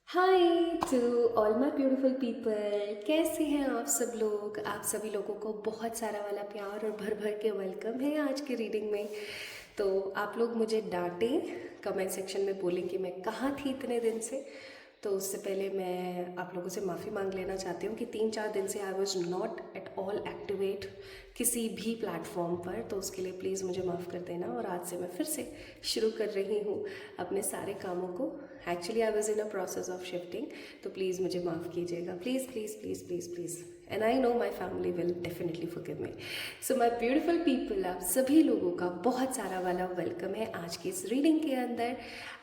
Hi to all my beautiful people. कैसे हैं आप सब लोग? आप सभी लोगों को बहुत सारा वाला प्यार और भर भर के वेलकम है आज के रीडिंग में। तो आप लोग मुझे डांटें, कमेंट सेक्शन में बोलें कि मैं कहाँ थी इतने दिन से। तो उससे पहले मैं आप लोगों से माफ़ी मांग लेना चाहती हूँ कि 3-4 दिन से I was not at all activate किसी भी प्लेटफॉर्म पर। तो उसके लिए प्लीज़ मुझे माफ़ कर देना। और आज से मैं फिर से शुरू कर रही हूँ अपने सारे कामों को। Actually I was in a process of shifting, तो प्लीज़ मुझे माफ़ कीजिएगा, please please please please please. And I know my family will definitely forgive me. So my beautiful people, आप सभी लोगों का बहुत सारा वाला वेलकम है आज की इस रीडिंग के अंदर।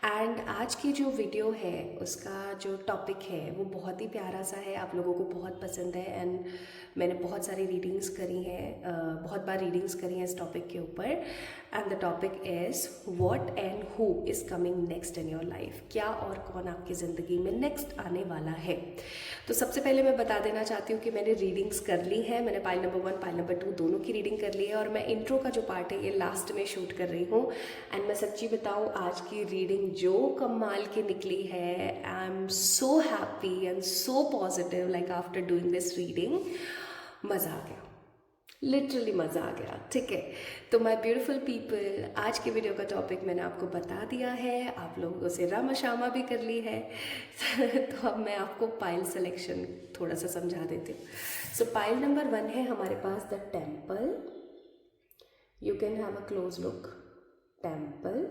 एंड आज की जो वीडियो है उसका जो टॉपिक है वो बहुत ही प्यारा सा है, आप लोगों को बहुत पसंद है। एंड मैंने बहुत सारी रीडिंग्स करी हैं, बहुत बार रीडिंग्स करी हैं इस टॉपिक के ऊपर। And the topic is what and who is coming next in your life. क्या और कौन आपकी ज़िंदगी में नेक्स्ट आने वाला है। तो सबसे पहले मैं बता देना चाहती हूँ कि मैंने रीडिंग्स कर ली हैं। मैंने पाइल नंबर 1 पाइल नंबर 2 दोनों की रीडिंग कर ली है। और मैं इंट्रो का जो पार्ट है ये लास्ट में शूट कर रही हूँ। एंड मैं सच्ची बताऊँ, आज की रीडिंग जो कमाल की निकली है, आई am so happy and so positive. Like after doing this reading मज़ा आ गया, लिटरली मज़ा आ गया। ठीक है, तो माय ब्यूटीफुल पीपल, आज के वीडियो का टॉपिक मैंने आपको बता दिया है, आप लोगों से रामा शामा भी कर ली है। तो अब मैं आपको पाइल सिलेक्शन थोड़ा सा समझा देती हूँ। सो पाइल नंबर 1 है हमारे पास the temple. You can have a close look, temple.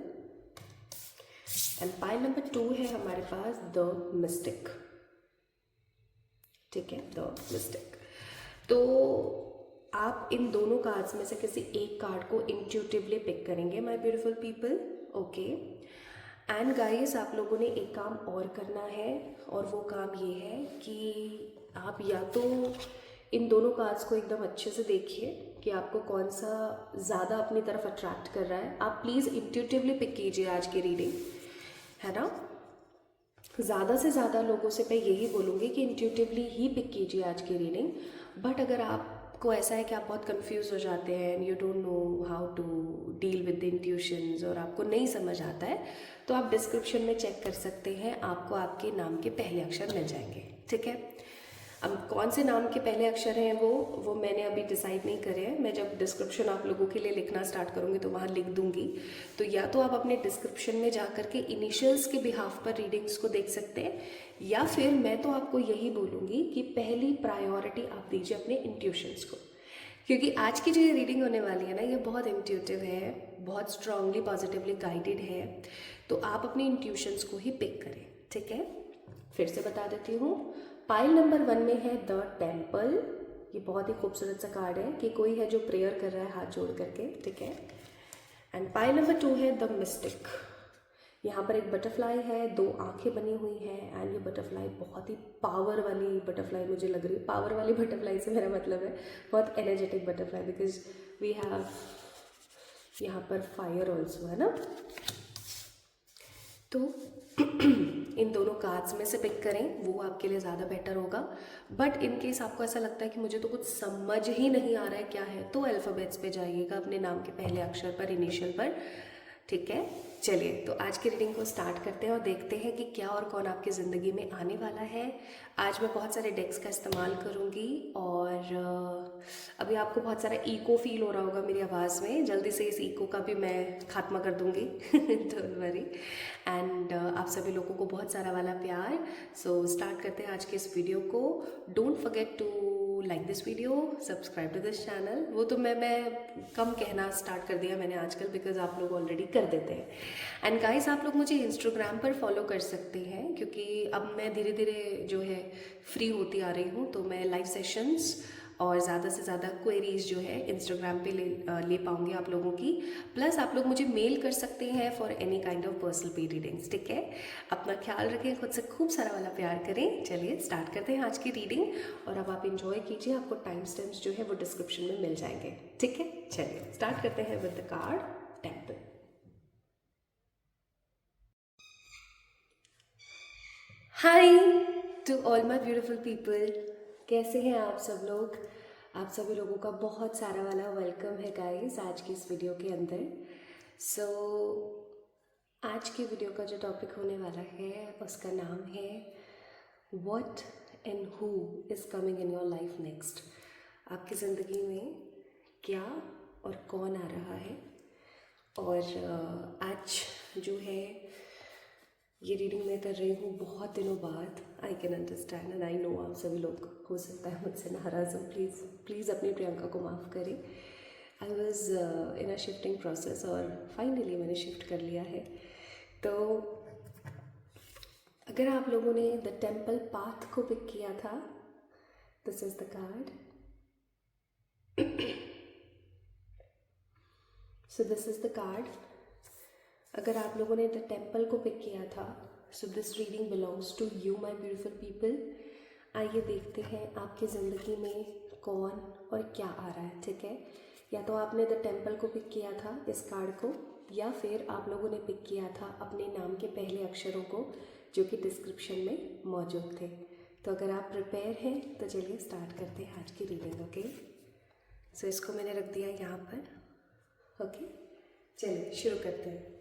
And pile number 2 है हमारे पास द मिस्टिक। ठीक है, द मिस्टिक। तो आप इन दोनों कार्ड्स में से किसी एक कार्ड को इंट्यूटिवली पिक करेंगे my beautiful people. Okay, and guys आप लोगों ने एक काम और करना है, और वो काम ये है कि आप या तो इन दोनों कार्ड्स को एकदम अच्छे से देखिए कि आपको कौन सा ज़्यादा अपनी तरफ अट्रैक्ट कर रहा है। आप प्लीज़ इंट्यूटिवली पिक कीजिए आज की रीडिंग, है ना। ज़्यादा से ज़्यादा लोगों से मैं यही बोलूँगी कि इंट्यूटिवली ही पिक कीजिए आज की रीडिंग। बट अगर आपको ऐसा है कि आप बहुत कंफ्यूज हो जाते हैं and you don't know how to deal with the intuitions और आपको नहीं समझ आता है, तो आप डिस्क्रिप्शन में चेक कर सकते हैं, आपको आपके नाम के पहले अक्षर मिल जाएंगे। ठीक है, अब कौन से नाम के पहले अक्षर हैं वो मैंने अभी डिसाइड नहीं करे हैं। मैं जब डिस्क्रिप्शन आप लोगों के लिए लिखना स्टार्ट करूँगी तो वहाँ लिख दूँगी। तो या तो आप अपने डिस्क्रिप्शन में जा कर के इनिशियल्स के बिहाफ पर रीडिंग्स को देख सकते हैं, या फिर मैं तो आपको यही बोलूँगी कि पहली प्रायोरिटी आप दीजिए अपने इंट्यूशंस को। क्योंकि आज की जो ये रीडिंग होने वाली है ना, ये बहुत इंट्यूटिव है, बहुत स्ट्रांगली पॉजिटिवली गाइडेड है। तो आप अपने इंट्यूशंस को ही पिक करें। ठीक है, फिर से बता देती हूँ। पाइल नंबर 1 में है द टेम्पल। ये बहुत ही खूबसूरत सा कार्ड है कि कोई है जो प्रेयर कर रहा है हाथ जोड़ करके। ठीक है, एंड पाइल नंबर 2 है द मिस्टिक। यहाँ पर एक बटरफ्लाई है, 2 आंखें बनी हुई हैं। एंड ये बटरफ्लाई बहुत ही पावर वाली बटरफ्लाई मुझे लग रही है। पावर वाली बटरफ्लाई से मेरा मतलब है बहुत energetic butterfly, because we have यहाँ पर फायर ऑल्सो, है ना। तो इन दोनों कार्ड्स में से पिक करें, वो आपके लिए ज़्यादा बेटर होगा। बट इन केस आपको ऐसा लगता है कि मुझे तो कुछ समझ ही नहीं आ रहा है क्या है, तो अल्फ़ाबेट्स पे जाइएगा, अपने नाम के पहले अक्षर पर, इनिशियल पर। ठीक है, चलिए तो आज की रीडिंग को स्टार्ट करते हैं और देखते हैं कि क्या और कौन आपकी ज़िंदगी में आने वाला है। आज मैं बहुत सारे डेक्स का इस्तेमाल करूँगी और अभी आपको बहुत सारा ईको फील हो रहा होगा मेरी आवाज़ में। जल्दी से इस ईको का भी मैं खात्मा कर दूँगी, डोंट वरी। एंड आप सभी लोगों को बहुत सारा वाला प्यार। सो स्टार्ट करते हैं आज के इस वीडियो को। Don't forget to like this video, subscribe to this channel. वो तो मैं कम कहना स्टार्ट कर दिया मैंने आजकल, बिकॉज आप लोग ऑलरेडी कर देते हैं। एंड गाइस आप लोग मुझे इंस्टाग्राम पर फॉलो कर सकते हैं, क्योंकि अब मैं धीरे धीरे जो है फ्री होती आ रही हूँ, तो मैं लाइव सेशंस और ज़्यादा से ज़्यादा क्वेरीज जो है इंस्टाग्राम पे ले पाऊँगी आप लोगों की। प्लस आप लोग मुझे मेल कर सकते हैं for any kind of personal पे रीडिंग्स। ठीक है, अपना ख्याल रखें, खुद से खूब सारा वाला प्यार करें। चलिए स्टार्ट करते हैं आज की रीडिंग, और अब आप इंजॉय कीजिए, आपको टाइम स्टैम्प्स जो है वो डिस्क्रिप्शन में मिल जाएंगे। ठीक है, चलिए स्टार्ट करते हैं with the card temple. Hi to all my beautiful people, कैसे हैं आप सब लोग? आप सभी लोगों का बहुत सारा वाला वेलकम है गाइस आज की इस वीडियो के अंदर। सो आज की वीडियो का जो टॉपिक होने वाला है उसका नाम है what and who is coming in your life next. आपकी ज़िंदगी में क्या और कौन आ रहा है. और आज जो है ये रीडिंग मैं कर रही हूँ बहुत दिनों बाद. I can understand and I know आप सभी लोग हो सकता है मुझसे नाराज़ हो. प्लीज़ अपनी प्रियंका को माफ़ करें. I was in a shifting process और फाइनली मैंने शिफ्ट कर लिया है. तो अगर आप लोगों ने द टेम्पल पाथ को पिक किया था, this is the card. So this is the card. अगर आप लोगों ने द टेम्पल को पिक किया था, so this reading belongs to you my beautiful people. आइए देखते हैं आपकी ज़िंदगी में कौन और क्या आ रहा है. ठीक है, या तो आपने द टेम्पल को पिक किया था इस कार्ड को, या फिर आप लोगों ने पिक किया था अपने नाम के पहले अक्षरों को जो कि डिस्क्रिप्शन में मौजूद थे. तो अगर आप प्रिपेयर हैं तो चलिए स्टार्ट करते हैं आज की रीडिंग. ओके, सो इसको मैंने रख दिया यहाँ पर. ओके, चलिए शुरू करते हैं.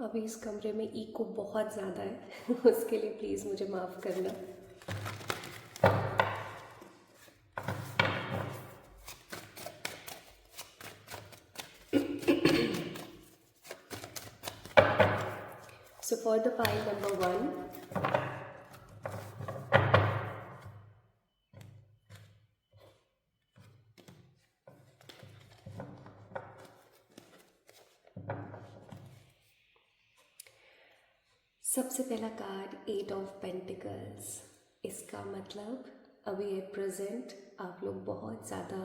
अभी इस कमरे में इको बहुत ज़्यादा है उसके लिए प्लीज़ मुझे माफ़ करना. So for the pile number 1, सबसे पहला कार्ड 8 ऑफ पेंटिकल्स. इसका मतलब अभी एट प्रेजेंट आप लोग बहुत ज़्यादा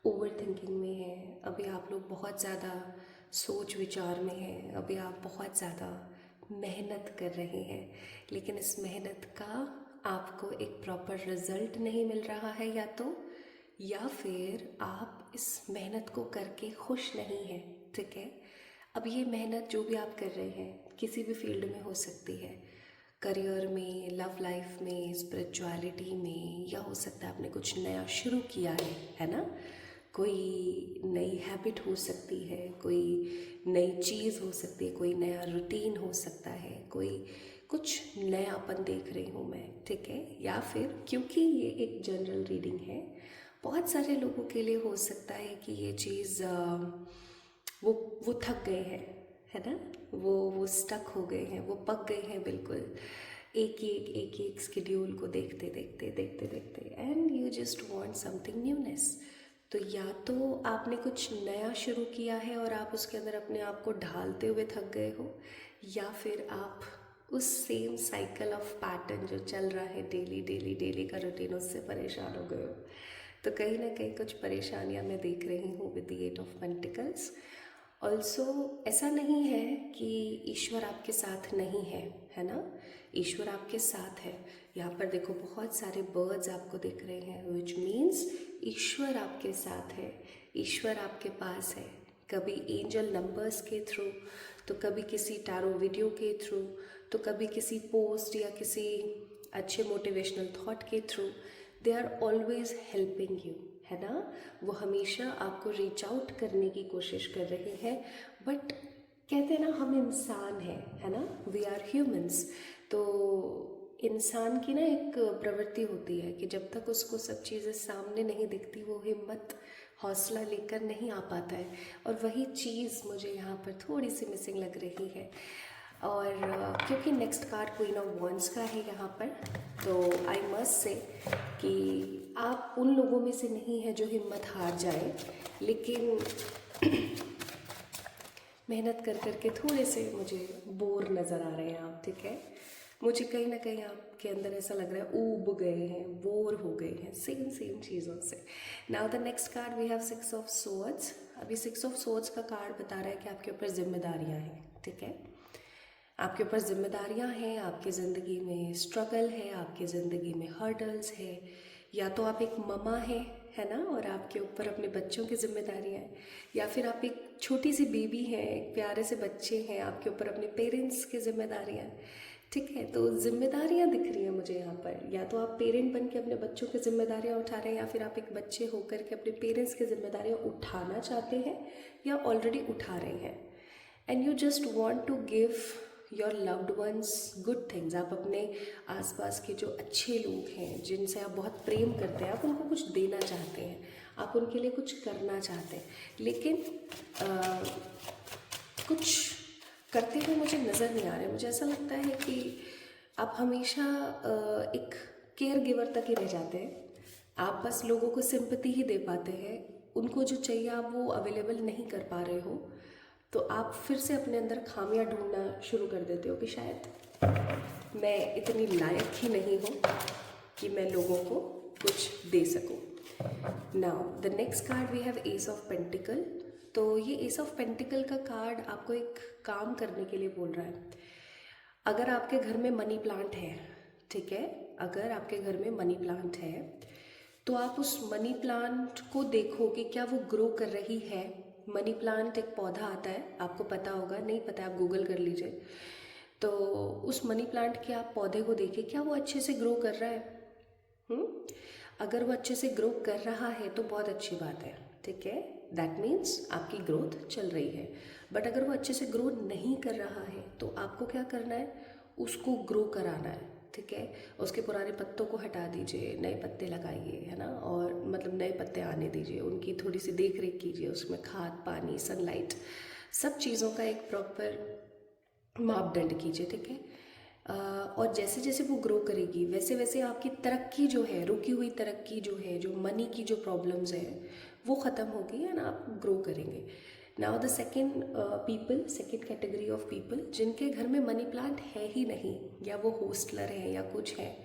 ओवर थिंकिंग में हैं. अभी आप लोग बहुत ज़्यादा सोच विचार में हैं. अभी आप बहुत ज़्यादा मेहनत कर रहे हैं, लेकिन इस मेहनत का आपको एक प्रॉपर रिजल्ट नहीं मिल रहा है, या फिर आप इस मेहनत को करके खुश नहीं हैं. ठीक है, अब ये मेहनत जो भी आप कर रहे हैं किसी भी फील्ड में हो सकती है, करियर में, लव लाइफ में, स्पिरिचुअलिटी में, या हो सकता है आपने कुछ नया शुरू किया है ना. कोई नई हैबिट हो सकती है, कोई नई चीज़ हो सकती है, कोई नया रूटीन हो सकता है, कोई कुछ नयापन देख रही हूँ मैं. ठीक है, या फिर क्योंकि ये एक जनरल रीडिंग है, बहुत सारे लोगों के लिए हो सकता है कि ये चीज़ वो थक गए हैं, है ना. वो स्टक हो गए हैं, वो पक गए हैं बिल्कुल एक एक स्केड्यूल को देखते देखते and you just want something newness. तो या तो आपने कुछ नया शुरू किया है और आप उसके अंदर अपने आप को ढालते हुए थक गए हो, या फिर आप उस सेम साइकिल ऑफ पैटर्न जो चल रहा है डेली का रूटीन, उससे परेशान हो गए हो. तो कहीं ना कहीं कुछ परेशानियां मैं देख रही हूँ with the 8 of pentacles. Also ऐसा नहीं है कि ईश्वर आपके साथ नहीं है ना. ईश्वर आपके साथ है. यहाँ पर देखो बहुत सारे बर्ड्स आपको दिख रहे हैं, विच मीन्स ईश्वर आपके साथ है, ईश्वर आपके पास है. कभी एंजल नंबर्स के थ्रू, तो कभी किसी टैरो वीडियो के थ्रू, तो कभी किसी पोस्ट या किसी अच्छे मोटिवेशनल थॉट के through. They are always helping you, है ना. वो हमेशा आपको रीच आउट करने की कोशिश कर रहे हैं. बट कहते हैं ना, हम इंसान हैं, है ना, वी आर ह्यूमंस. तो इंसान की ना एक प्रवृत्ति होती है कि जब तक उसको सब चीज़ें सामने नहीं दिखती वो हिम्मत हौसला लेकर नहीं आ पाता है. और वही चीज़ मुझे यहाँ पर थोड़ी सी मिसिंग लग रही है. और क्योंकि next card queen of wands का है यहाँ पर, तो आई मस्ट से कि आप उन लोगों में से नहीं हैं जो हिम्मत हार जाए, लेकिन मेहनत कर करके थोड़े से मुझे बोर नज़र आ रहे हैं आप. ठीक है, मुझे कहीं ना कहीं आपके अंदर ऐसा लग रहा है ऊब गए हैं, बोर हो गए हैं सेम चीज़ों से. Now the next card we have 6 of swords. अभी 6 ऑफ सोर्ड्स का कार्ड बता रहा है कि आपके ऊपर जिम्मेदारियां हैं. ठीक है, आपके ऊपर जिम्मेदारियां हैं, आपकी ज़िंदगी में स्ट्रगल है, आपकी ज़िंदगी में हर्डल्स है. या तो आप एक ममा हैं, है ना, और आपके ऊपर अपने बच्चों की जिम्मेदारियाँ हैं, या फिर आप एक छोटी सी बेबी हैं, एक प्यारे से बच्चे हैं, आपके ऊपर अपने पेरेंट्स की जिम्मेदारियाँ हैं। ठीक है, तो जिम्मेदारियाँ दिख रही हैं मुझे यहाँ पर, या तो आप पेरेंट बन के अपने बच्चों की जिम्मेदारियाँ उठा रहे हैं, या फिर आप एक बच्चे होकर के अपने पेरेंट्स की जिम्मेदारियाँ उठाना चाहते हैं या ऑलरेडी उठा रहे हैं। And you just want to give your loved ones good things. आप अपने आसपास के जो अच्छे लोग हैं, जिनसे आप बहुत प्रेम करते हैं, आप उनको कुछ देना चाहते हैं, आप उनके लिए कुछ करना चाहते हैं, लेकिन कुछ करते हुए मुझे नज़र नहीं आ रहे। मुझे ऐसा लगता है कि आप हमेशा एक केयर गिवर तक ही रह जाते हैं। आप बस लोगों को सिंपैथी ही दे पाते हैं, उनको जो चाहिए आप वो अवेलेबल नहीं कर पा रहे हो। तो आप फिर से अपने अंदर खामियां ढूंढना शुरू कर देते हो कि शायद मैं इतनी लायक ही नहीं हूँ कि मैं लोगों को कुछ दे सकूँ। Now the next card we have ace of pentacles. तो ये एस ऑफ पेंटिकल का कार्ड आपको एक काम करने के लिए बोल रहा है। अगर आपके घर में मनी प्लांट है, ठीक है, अगर आपके घर में मनी प्लांट है तो आप उस मनी प्लांट को देखो कि क्या वो ग्रो कर रही है। मनी प्लांट एक पौधा आता है, आपको पता होगा, नहीं पता आप गूगल कर लीजिए। तो उस मनी प्लांट के आप पौधे को देखिए, क्या वो अच्छे से ग्रो कर रहा है। अगर वो अच्छे से ग्रो कर रहा है तो बहुत अच्छी बात है, ठीक है, दैट मीन्स आपकी ग्रोथ चल रही है। बट अगर वो अच्छे से ग्रो नहीं कर रहा है तो आपको क्या करना है, उसको ग्रो कराना है, ठीक है। उसके पुराने पत्तों को हटा दीजिए, नए पत्ते लगाइए, है ना, और मतलब नए पत्ते आने दीजिए, उनकी थोड़ी सी देख रेख कीजिए, उसमें खाद पानी सनलाइट सब चीज़ों का एक प्रॉपर मापदंड कीजिए, ठीक है। और जैसे जैसे वो ग्रो करेगी वैसे वैसे आपकी तरक्की जो है, रुकी हुई तरक्की जो है, जो मनी की जो प्रॉब्लम्स है वो ख़त्म होगी एंड आप ग्रो करेंगे। Now the second category of people जिनके घर में मनी प्लांट है ही नहीं, या वो होस्टलर है या कुछ है,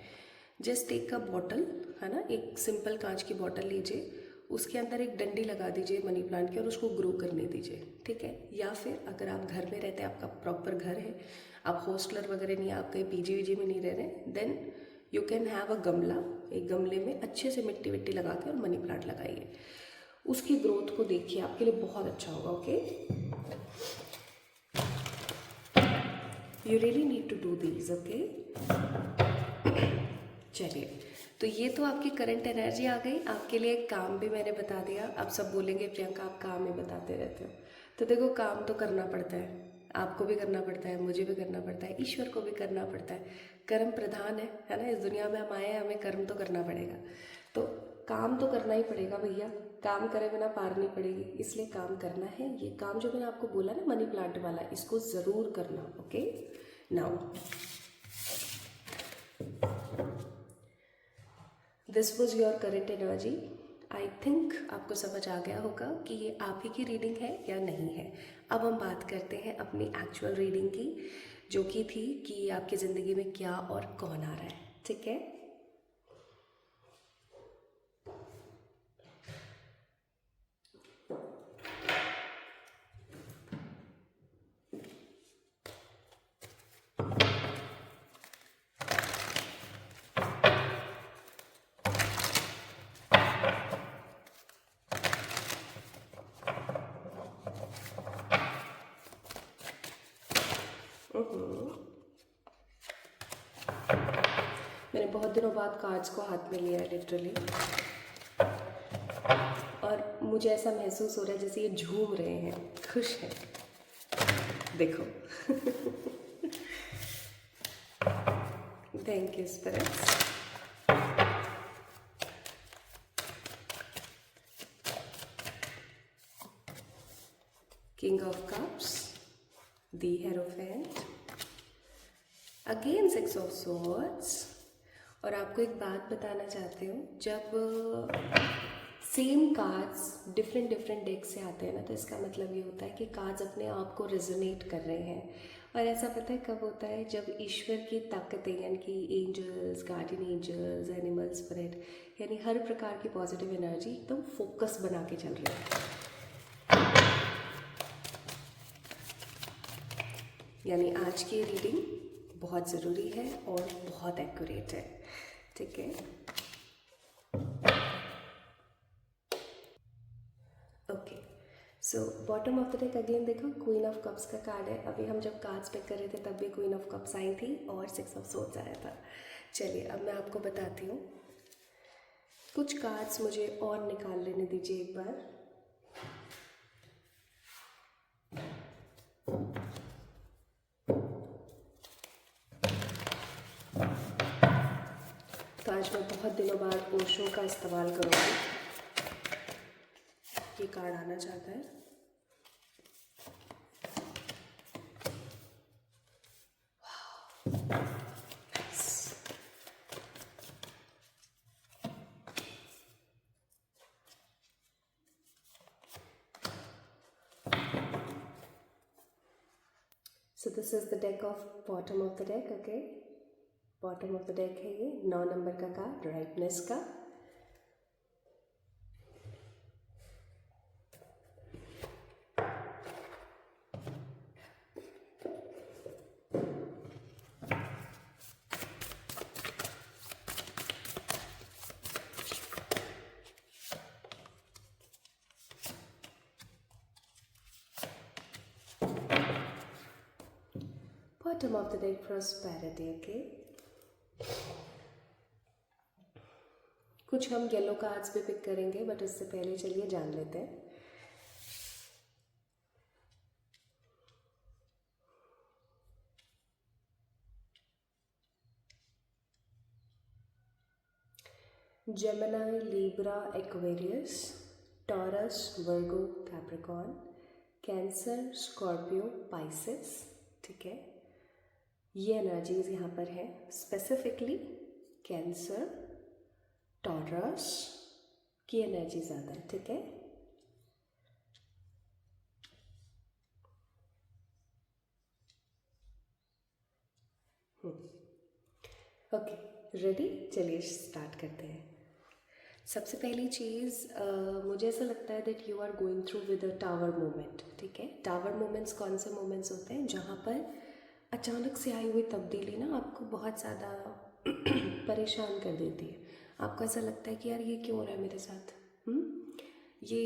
जस्ट एक का बॉटल, है ना, एक सिंपल कांच की बॉटल लीजिए, उसके अंदर एक डंडी लगा दीजिए मनी प्लांट की और उसको ग्रो करने दीजिए, ठीक है। या फिर अगर आप घर में रहते हैं, आपका प्रॉपर घर है, आप हॉस्टलर वगैरह नहीं, आप कहीं पीजी वीजी में नहीं रह रहे, then you can have a गमला, एक गमले में अच्छे से मिट्टी विट्टी लगा के और मनी प्लांट लगाइए, उसकी ग्रोथ को देखिए, आपके लिए बहुत अच्छा होगा। Okay, you really need to do these. Okay, चलिए, तो ये तो आपकी करंट एनर्जी आ गई। आपके लिए काम भी मैंने बता दिया। आप सब बोलेंगे प्रियंका आप काम ही बताते रहते हो, तो देखो काम तो करना पड़ता है, आपको भी करना पड़ता है, मुझे भी करना पड़ता है, ईश्वर को भी करना पड़ता है। कर्म प्रधान है ना, इस दुनिया में हम आए हैं, हमें कर्म तो करना पड़ेगा, तो काम तो करना ही पड़ेगा भैया, काम करे बिना पार नहीं पड़ेगी, इसलिए काम करना है। ये काम जो मैंने आपको बोला ना मनी प्लांट वाला, इसको ज़रूर करना। Okay, now this was your current energy. I think आपको समझ आ गया होगा कि ये आप ही की रीडिंग है या नहीं है। अब हम बात करते हैं अपनी एक्चुअल रीडिंग की, जो कि थी कि आपकी ज़िंदगी में क्या और कौन आ रहा है, ठीक है। मैंने बहुत दिनों बाद कार्ड्स को हाथ में लिया है लिटरली, और मुझे ऐसा महसूस हो रहा है जैसे ये झूम रहे हैं, खुश हैं, देखो। Thank you spirits. King of cups, the hierophant, again six of swords. और आपको एक बात बताना चाहती हूँ, जब same cards different different deck से आते हैं ना, तो इसका मतलब ये होता है कि कार्ड्स अपने आप को रेजोनेट कर रहे हैं। और ऐसा पता है कब होता है, जब ईश्वर की ताकतें, यानी कि angels, guardian angels, animal spirit, यानी हर प्रकार की पॉजिटिव एनर्जी एकदम फोकस बना के चल रही है। यानी आज की रीडिंग बहुत ज़रूरी है और बहुत एक्यूरेट है, ठीक है। So bottom of the deck again देखो क्वीन ऑफ कप्स का कार्ड है। अभी हम जब कार्ड्स पिक कर रहे थे तब भी क्वीन ऑफ कप्स आई थी और 6 ऑफ सोर्ड्स आया था। चलिए अब मैं आपको बताती हूँ, कुछ कार्ड्स मुझे और निकाल लेने दीजिए एक बार। तो आज मैं बहुत दिनों बाद ओशो का इस्तेमाल करूँगी। ये कार्ड आना चाहता है। So this is the deck of bottom of the deck. Okay, bottom of the deck है ये 9 नंबर का कार्ड, राइटनेस का। Bottom of the deck, prosperity. Okay, कुछ हम येलो कार्ड्स भी पिक करेंगे, बट इससे पहले चलिए जान लेते हैं। जेमिनी, लिब्रा, एक्वेरियस, टॉरस, वर्गो, कैप्रिकॉर्न, कैंसर, स्कॉर्पियो, पाइसेस। ठीक है, ये एनर्जीज यहाँ पर है। स्पेसिफिकली कैंसर, टॉरस की एनर्जी ज़्यादा है। ठीक है, ओके, रेडी? चलिए स्टार्ट करते हैं। सबसे पहली चीज़ मुझे ऐसा लगता है that you are going through with a tower moment. ठीक है, टावर मोमेंट्स कौन से मोमेंट्स होते हैं जहाँ पर अचानक से आई हुई तब्दीली ना आपको बहुत ज़्यादा परेशान कर देती है। आपको ऐसा लगता है कि यार ये क्यों हो रहा है मेरे साथ, ये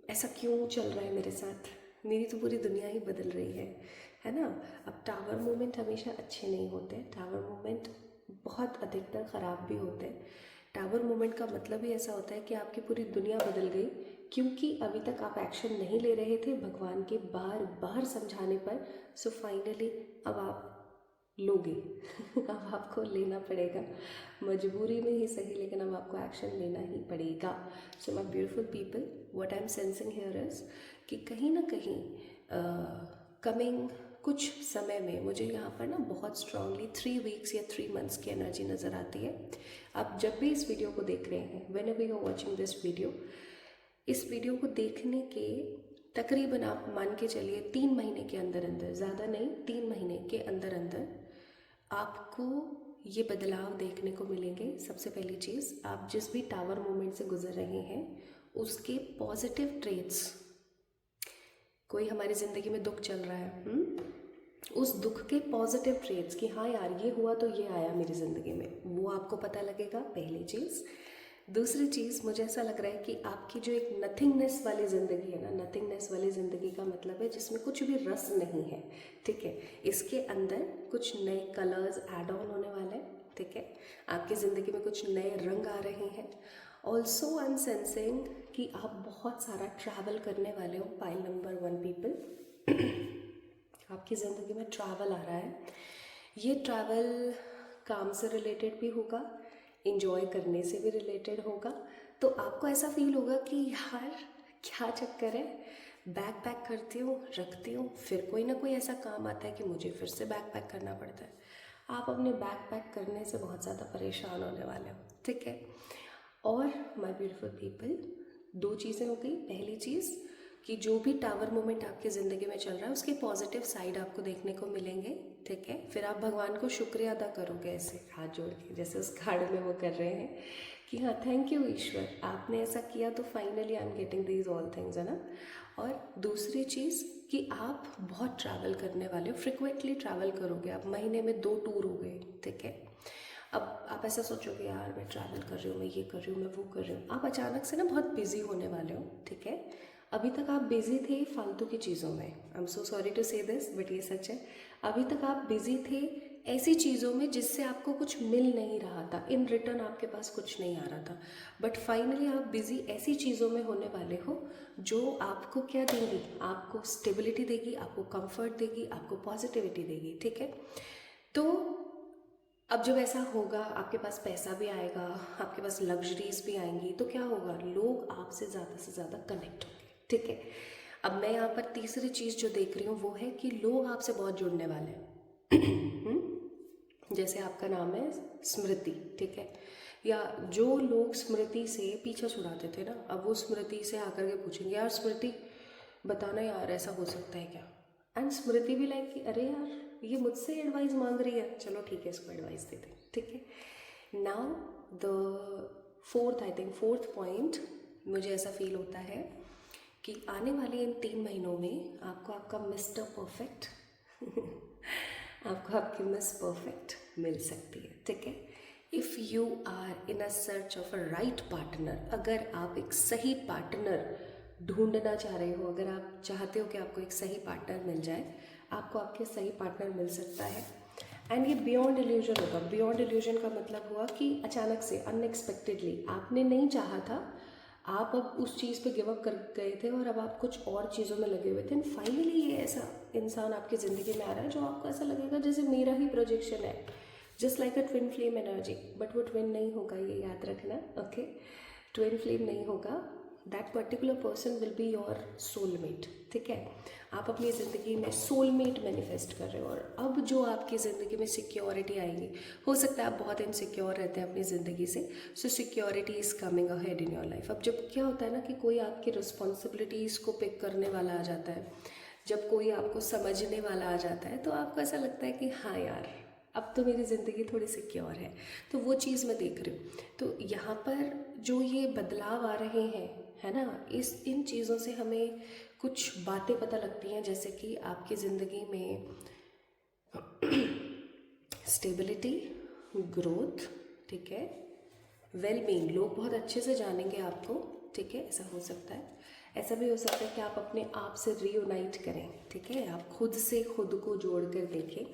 ऐसा क्यों चल रहा है मेरे साथ, मेरी तो पूरी दुनिया ही बदल रही है ना। अब टावर मोमेंट हमेशा अच्छे नहीं होते, टावर मोमेंट बहुत अधिकतर ख़राब भी होते हैं। टावर मोमेंट का मतलब ही ऐसा होता है कि आपकी पूरी दुनिया बदल गई, क्योंकि अभी तक आप एक्शन नहीं ले रहे थे भगवान के बार बार समझाने पर। सो फाइनली अब आप लोगे अब आपको लेना पड़ेगा, मजबूरी में ही सही, लेकिन अब आपको एक्शन लेना ही पड़ेगा। So my beautiful people, what I am sensing here is कि कहीं ना कहीं कमिंग कुछ समय में मुझे यहाँ पर ना बहुत स्ट्रांगली 3 वीक्स या 3 मंथ्स की एनर्जी नज़र आती है। आप जब भी इस वीडियो को देख रहे हैं, whenever you are watching this video, इस वीडियो को देखने के तकरीबन आप मान के चलिए 3 महीने के अंदर अंदर, ज़्यादा नहीं 3 महीने के अंदर अंदर आपको ये बदलाव देखने को मिलेंगे। सबसे पहली चीज़, आप जिस भी टावर मोमेंट से गुजर रहे हैं उसके पॉजिटिव ट्रेट्स, कोई हमारी ज़िंदगी में दुख चल रहा है, उस दुख के पॉजिटिव ट्रेट्स कि हाँ यार ये हुआ तो ये आया मेरी ज़िंदगी में, वो आपको पता लगेगा, पहली चीज़। दूसरी चीज़, मुझे ऐसा लग रहा है कि आपकी जो एक नथिंगनेस वाली ज़िंदगी है ना, नथिंगनेस वाली ज़िंदगी का मतलब है जिसमें कुछ भी रस नहीं है। ठीक है, इसके अंदर कुछ नए कलर्स ऐड ऑन होने वाले हैं। ठीक है, आपकी ज़िंदगी में कुछ नए रंग आ रहे हैं। ऑल्सो आई एम सेंसिंग कि आप बहुत सारा ट्रैवल करने वाले हो। पाइल नंबर 1 पीपल, आपकी ज़िंदगी में ट्रैवल आ रहा है। ये ट्रैवल काम से रिलेटेड भी होगा, इंजॉय करने से भी रिलेटेड होगा। तो आपको ऐसा फील होगा कि यार क्या चक्कर है, बैग पैक करती हूँ, रखती हूँ, फिर कोई ना कोई ऐसा काम आता है कि मुझे फिर से बैग पैक करना पड़ता है। आप अपने बैग पैक करने से बहुत ज़्यादा परेशान होने वाले हो। ठीक है, और माय ब्यूटीफुल पीपल, 2 चीज़ें हो गई। पहली चीज़ कि जो भी टावर मोमेंट आपकी ज़िंदगी में चल रहा है उसके पॉजिटिव साइड आपको देखने को मिलेंगे। ठीक है, फिर आप भगवान को शुक्रिया अदा करोगे ऐसे हाथ जोड़ के, जैसे उस कार्ड में वो कर रहे हैं कि हाँ थैंक यू ईश्वर, आपने ऐसा किया तो finally I am getting these all things, है ना। और दूसरी चीज़ कि आप बहुत ट्रैवल करने वाले हो, फ्रिक्वेंटली ट्रैवल करोगे आप, महीने में 2 टूर हो गए। ठीक है, अब आप ऐसा सोचोगे यार मैं ट्रैवल कर रही हूँ, मैं ये कर रही हूँ, मैं वो कर रही हूँ, आप अचानक से ना बहुत बिजी होने वाले हो। ठीक है, अभी तक आप बिजी थे फालतू की चीज़ों में। I am so sorry to say this, but ये सच है। अभी तक आप बिजी थे ऐसी चीज़ों में जिससे आपको कुछ मिल नहीं रहा था, इन रिटर्न आपके पास कुछ नहीं आ रहा था। बट फाइनली आप बिजी ऐसी चीज़ों में होने वाले हो जो आपको क्या देंगी, आपको स्टेबिलिटी देगी, आपको कंफर्ट देगी, आपको पॉजिटिविटी देगी। ठीक है, तो अब जब ऐसा होगा, आपके पास पैसा भी आएगा, आपके पास लग्जरीज भी आएंगी, तो क्या होगा, लोग आपसे ज़्यादा से ज़्यादा कनेक्ट होंगे। ठीक है, अब मैं यहाँ पर तीसरी चीज़ जो देख रही हूँ वो है कि लोग आपसे बहुत जुड़ने वाले हैं। जैसे आपका नाम है स्मृति, ठीक है, या जो लोग स्मृति से पीछा छुड़ाते थे ना, अब वो स्मृति से आकर के पूछेंगे, यार स्मृति बताना यार ऐसा हो सकता है क्या। एंड स्मृति भी लाइक कि अरे यार ये मुझसे एडवाइस मांग रही है, चलो ठीक है इसको एडवाइस देते हैं। ठीक है, now the fourth, I think fourth point, मुझे ऐसा फील होता है कि आने वाले इन 3 महीनों में आपको आपका मिस्टर परफेक्ट आपको आपकी मिस परफेक्ट मिल सकती है। ठीक है, if you are in a search of a right partner, अगर आप एक सही पार्टनर ढूंढना चाह रहे हो, अगर आप चाहते हो कि आपको एक सही पार्टनर मिल जाए, आपको आपके सही पार्टनर मिल सकता है। एंड ये बियॉन्ड इल्यूजन होगा। बियॉन्ड इल्यूजन का मतलब हुआ कि अचानक से, अनएक्सपेक्टेडली, आपने नहीं चाहा था, आप अब उस चीज़ पे गिव अप कर गए थे और अब आप कुछ और चीज़ों में लगे हुए थे, एंड फाइनली ये ऐसा इंसान आपकी ज़िंदगी में आ रहा है जो आपको ऐसा लगेगा जैसे मेरा ही प्रोजेक्शन है, just like a twin flame energy. But वो ट्विन नहीं होगा, ये याद रखना। ओके, ट्विन फ्लेम नहीं होगा, that particular person will be your soulmate. ठीक है, आप अपनी ज़िंदगी में सोलमेट मैनिफेस्ट कर रहे हो, और अब जो आपकी ज़िंदगी में सिक्योरिटी आएगी, हो सकता है आप बहुत इनसिक्योर रहते हैं अपनी ज़िंदगी से, सो security is coming ahead in your life. अब जब क्या होता है ना कि कोई आपकी रिस्पॉन्सिबिलिटीज़ को पिक करने वाला आ जाता है, जब कोई आपको समझने वाला आ जाता है, तो आपको ऐसा लगता है कि हाँ यार अब तो मेरी ज़िंदगी थोड़ी सिक्योर है। तो वो चीज़ मैं देख रही हूँ। तो यहाँ पर जो ये बदलाव आ रहे हैं, है ना, इन चीज़ों से हमें कुछ बातें पता लगती हैं, जैसे कि आपकी ज़िंदगी में स्टेबिलिटी, ग्रोथ, ठीक है, वेल बीइंग, लोग बहुत अच्छे से जानेंगे आपको। ठीक है, ऐसा हो सकता है। ऐसा भी हो सकता है कि आप अपने आप से रीयूनाइट करें। ठीक है, आप खुद से खुद को जोड़ कर देखें,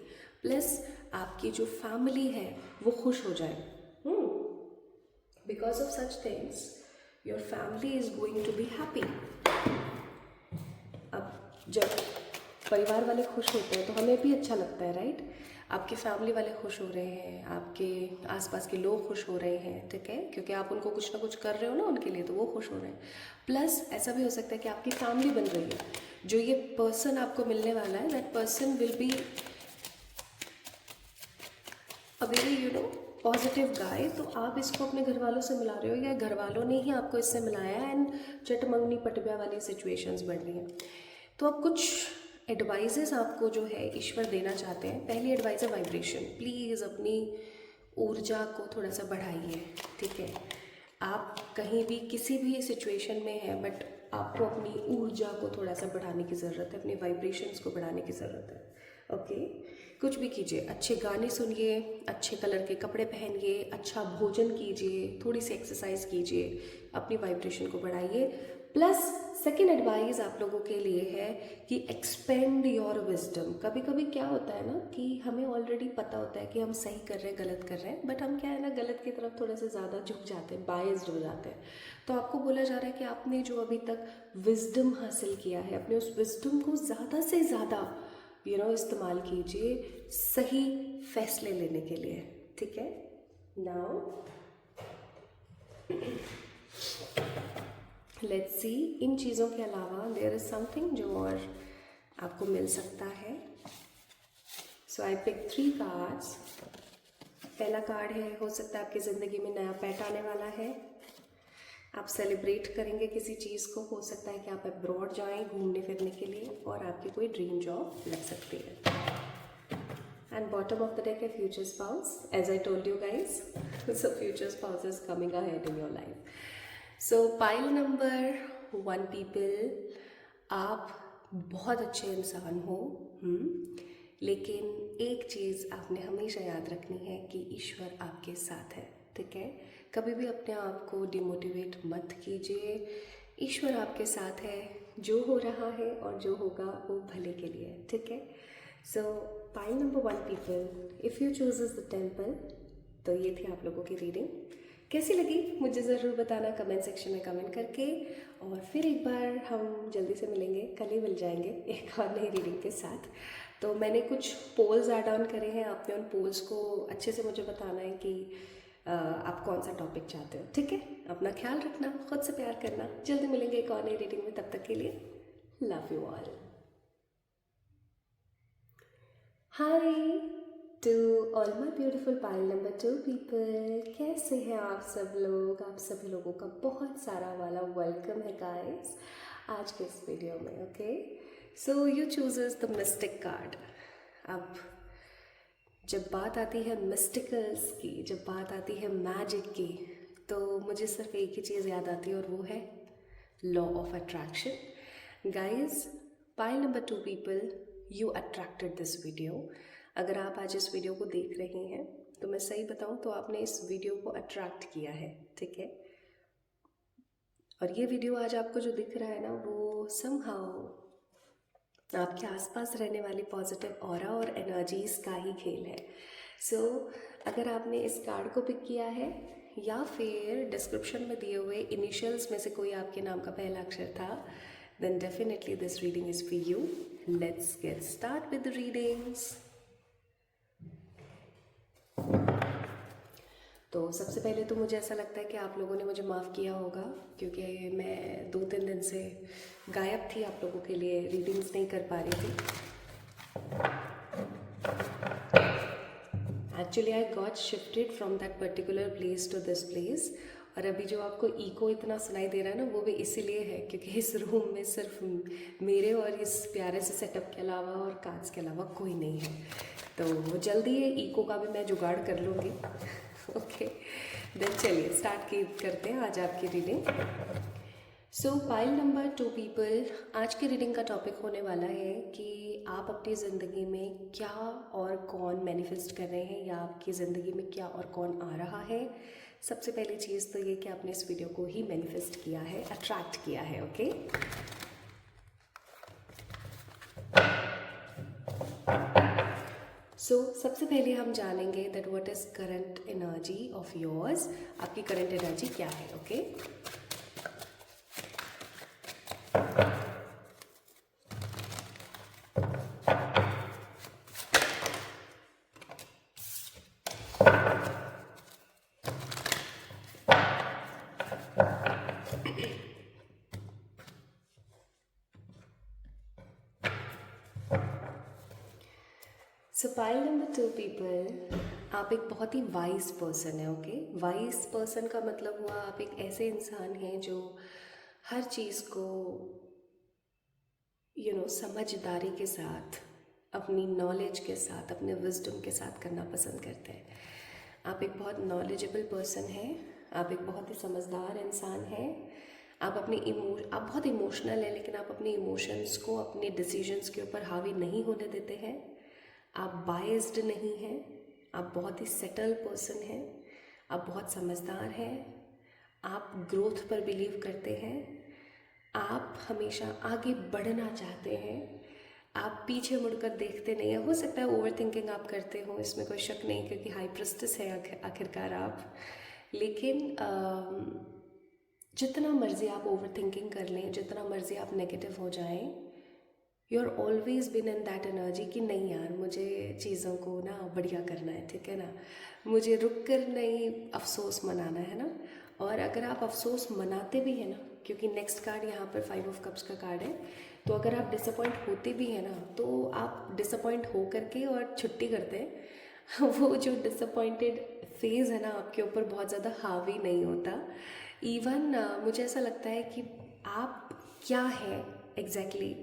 प्लस आपकी जो फैमिली है वो खुश हो जाए। Because of such things your family is going to be happy. अब जब परिवार वाले खुश होते हैं तो हमें भी अच्छा लगता है, राइट। आपके फैमिली वाले खुश हो रहे हैं, आपके आसपास के लोग खुश हो रहे हैं, ठीक है, क्योंकि आप उनको कुछ ना कुछ कर रहे हो ना उनके लिए, तो वो खुश हो रहे हैं। प्लस ऐसा भी हो सकता है कि आपकी फैमिली बन रही है, जो ये पर्सन आपको मिलने वाला है, that person will be a very positive guy. तो आप इसको अपने घर वालों से मिला रहे हो या घर वालों ने ही आपको इससे मिलाया, एंड चटमंगनी पटबिया वाली सिचुएशंस बढ़ रही हैं। तो अब कुछ एडवाइजेस आपको जो है ईश्वर देना चाहते हैं। पहली एडवाइस है वाइब्रेशन। प्लीज़ अपनी ऊर्जा को थोड़ा सा बढ़ाइए। ठीक है, आप कहीं भी किसी भी सिचुएशन में हैं, बट आपको अपनी ऊर्जा को थोड़ा सा बढ़ाने की ज़रूरत है, अपनी वाइब्रेशंस को बढ़ाने की ज़रूरत है। ओके, कुछ भी कीजिए, अच्छे गाने सुनिए, अच्छे कलर के कपड़े पहनिए, अच्छा भोजन कीजिए, थोड़ी सी एक्सरसाइज कीजिए, अपनी वाइब्रेशन को बढ़ाइए। प्लस सेकेंड एडवाइस आप लोगों के लिए है कि एक्सपेंड योर विजडम। कभी कभी क्या होता है ना कि हमें ऑलरेडी पता होता है कि हम सही कर रहे हैं, गलत कर रहे हैं, बट हम क्या है ना गलत की तरफ थोड़ा सा ज़्यादा झुक जाते हैं, बायस्ड हो जाते हैं। तो आपको बोला जा रहा है कि आपने जो अभी तक विजडम हासिल किया है, अपने उस विजडम को ज़्यादा से ज़्यादा इस्तेमाल कीजिए सही फैसले लेने के लिए। ठीक है, नाउ लेट्स सी, इन चीज़ों के अलावा देयर इज़ समथिंग जो और आपको मिल सकता है। सो आई पिक 3 कार्ड्स। पहला कार्ड है, हो सकता है आपकी ज़िंदगी में नया पेट आने वाला है, आप सेलिब्रेट करेंगे किसी चीज़ को, हो सकता है कि आप अब्रॉड जाएं घूमने फिरने के लिए, और आपकी कोई ड्रीम जॉब लग सकती है। And bottom of the deck है future spouse. As I told you guys, so future spouse is coming ahead in your life. So pile number 1 people, आप बहुत अच्छे इंसान हो, लेकिन एक चीज़ आपने हमेशा याद रखनी है कि ईश्वर आपके साथ है। ठीक है, कभी भी अपने आप को डिमोटिवेट मत कीजिए, ईश्वर आपके साथ है, जो हो रहा है और जो होगा वो भले के लिए, ठीक है। सो pile number 1 people, if you chooses the temple. तो ये थी आप लोगों की रीडिंग। कैसी लगी मुझे ज़रूर बताना कमेंट सेक्शन में कमेंट करके। और फिर एक बार हम जल्दी से मिलेंगे, कल ही मिल जाएंगे एक और नई रीडिंग के साथ। तो मैंने कुछ पोल्स ऐड ऑन करे हैं, आपने उन पोल्स को अच्छे से मुझे बताना है कि आप कौन सा टॉपिक चाहते हो, ठीक है। अपना ख्याल रखना, खुद से प्यार करना। जल्दी मिलेंगे एक और नई रीडिंग में, तब तक के लिए love you all. Hi to all my beautiful pile number 2 people, कैसे हैं आप सब लोग। आप सभी लोगों का बहुत सारा वाला वेलकम है गाइस आज के इस वीडियो में। Okay, so you chooses the mystic card. अब जब बात आती है मिस्टिकल्स की, जब बात आती है मैजिक की, तो मुझे सिर्फ एक ही चीज़ याद आती है और वो है law of attraction. Guys, pile number 2 people, you attracted this video. अगर आप आज इस वीडियो को देख रहे हैं तो मैं सही बताऊं तो आपने इस वीडियो को अट्रैक्ट किया है, ठीक है। और ये वीडियो आज आपको जो दिख रहा है ना, वो समहाउ आपके आसपास रहने वाली पॉजिटिव ऑरा और एनर्जीज का ही खेल है। सो अगर आपने इस कार्ड को पिक किया है या फिर डिस्क्रिप्शन में दिए हुए इनिशियल्स में से कोई आपके नाम का पहला अक्षर था, then definitely this reading is for you. Let's get start with the readings. तो सबसे पहले तो मुझे ऐसा लगता है कि आप लोगों ने मुझे माफ़ किया होगा, क्योंकि मैं 2-3 दिन से गायब थी, आप लोगों के लिए रीडिंग्स नहीं कर पा रही थी। Actually I got shifted from that particular place to this place. और अभी जो आपको इको इतना सुनाई दे रहा है ना, वो भी इसीलिए है क्योंकि इस रूम में सिर्फ मेरे और इस प्यारे से सेटअप के अलावा और कांच के अलावा कोई नहीं है। तो जल्दी ये इको का भी मैं जुगाड़ कर लूँगी। ओके, देन चलिए स्टार्ट करते हैं आज आपकी रीडिंग। सो पाइल नंबर 2 पीपल, आज की रीडिंग का टॉपिक होने वाला है कि आप अपनी ज़िंदगी में क्या और कौन मैनिफेस्ट कर रहे हैं, या आपकी ज़िंदगी में क्या और कौन आ रहा है। सबसे पहली चीज़ तो ये कि आपने इस वीडियो को ही मैनिफेस्ट किया है, अट्रैक्ट किया है। ओके, सो सबसे पहले हम जानेंगे that what is current energy of yours. आपकी करंट एनर्जी क्या है। ओके, सो पाइल नंबर 2 पीपल, आप एक बहुत ही वाइज पर्सन है। ओके, वाइज पर्सन का मतलब हुआ आप एक ऐसे इंसान हैं जो हर चीज़ को समझदारी के साथ, अपनी नॉलेज के साथ, अपने विजडम के साथ करना पसंद करते हैं। आप एक बहुत नॉलेजेबल पर्सन हैं, आप एक बहुत ही समझदार इंसान हैं। आप बहुत इमोशनल हैं, लेकिन आप अपने इमोशंस को अपने डिसीजंस के ऊपर हावी नहीं होने देते हैं। आप बायस्ड नहीं हैं, आप बहुत ही सेटल पर्सन हैं, आप बहुत समझदार हैं, आप ग्रोथ पर बिलीव करते हैं, आप हमेशा आगे बढ़ना चाहते हैं, आप पीछे मुड़कर देखते नहीं हैं। हो सकता है ओवर थिंकिंग आप करते हो, इसमें कोई शक नहीं, क्योंकि हाई प्रेस्टिस है आखिरकार आप। लेकिन जितना मर्ज़ी आप ओवर थिंकिंग कर लें, जितना मर्ज़ी आप नेगेटिव हो जाएं, you are always been in that energy कि नहीं यार, मुझे चीज़ों को ना बढ़िया करना है, ठीक है ना, मुझे रुक कर नहीं अफसोस मनाना है ना। और अगर आप अफसोस मनाते भी हैं ना, क्योंकि नेक्स्ट कार्ड यहाँ पर 5 ऑफ कप्स का कार्ड है, तो अगर आप डिसअपॉइंट होते भी हैं ना, तो आप डिसअपॉइंट हो करके और छुट्टी करते हैं। वो जो डिसअपॉइंटेड फेज़ है ना, आपके ऊपर बहुत ज़्यादा हावी नहीं होता। इवन मुझे ऐसा लगता है कि आप क्या है एग्जैक्टली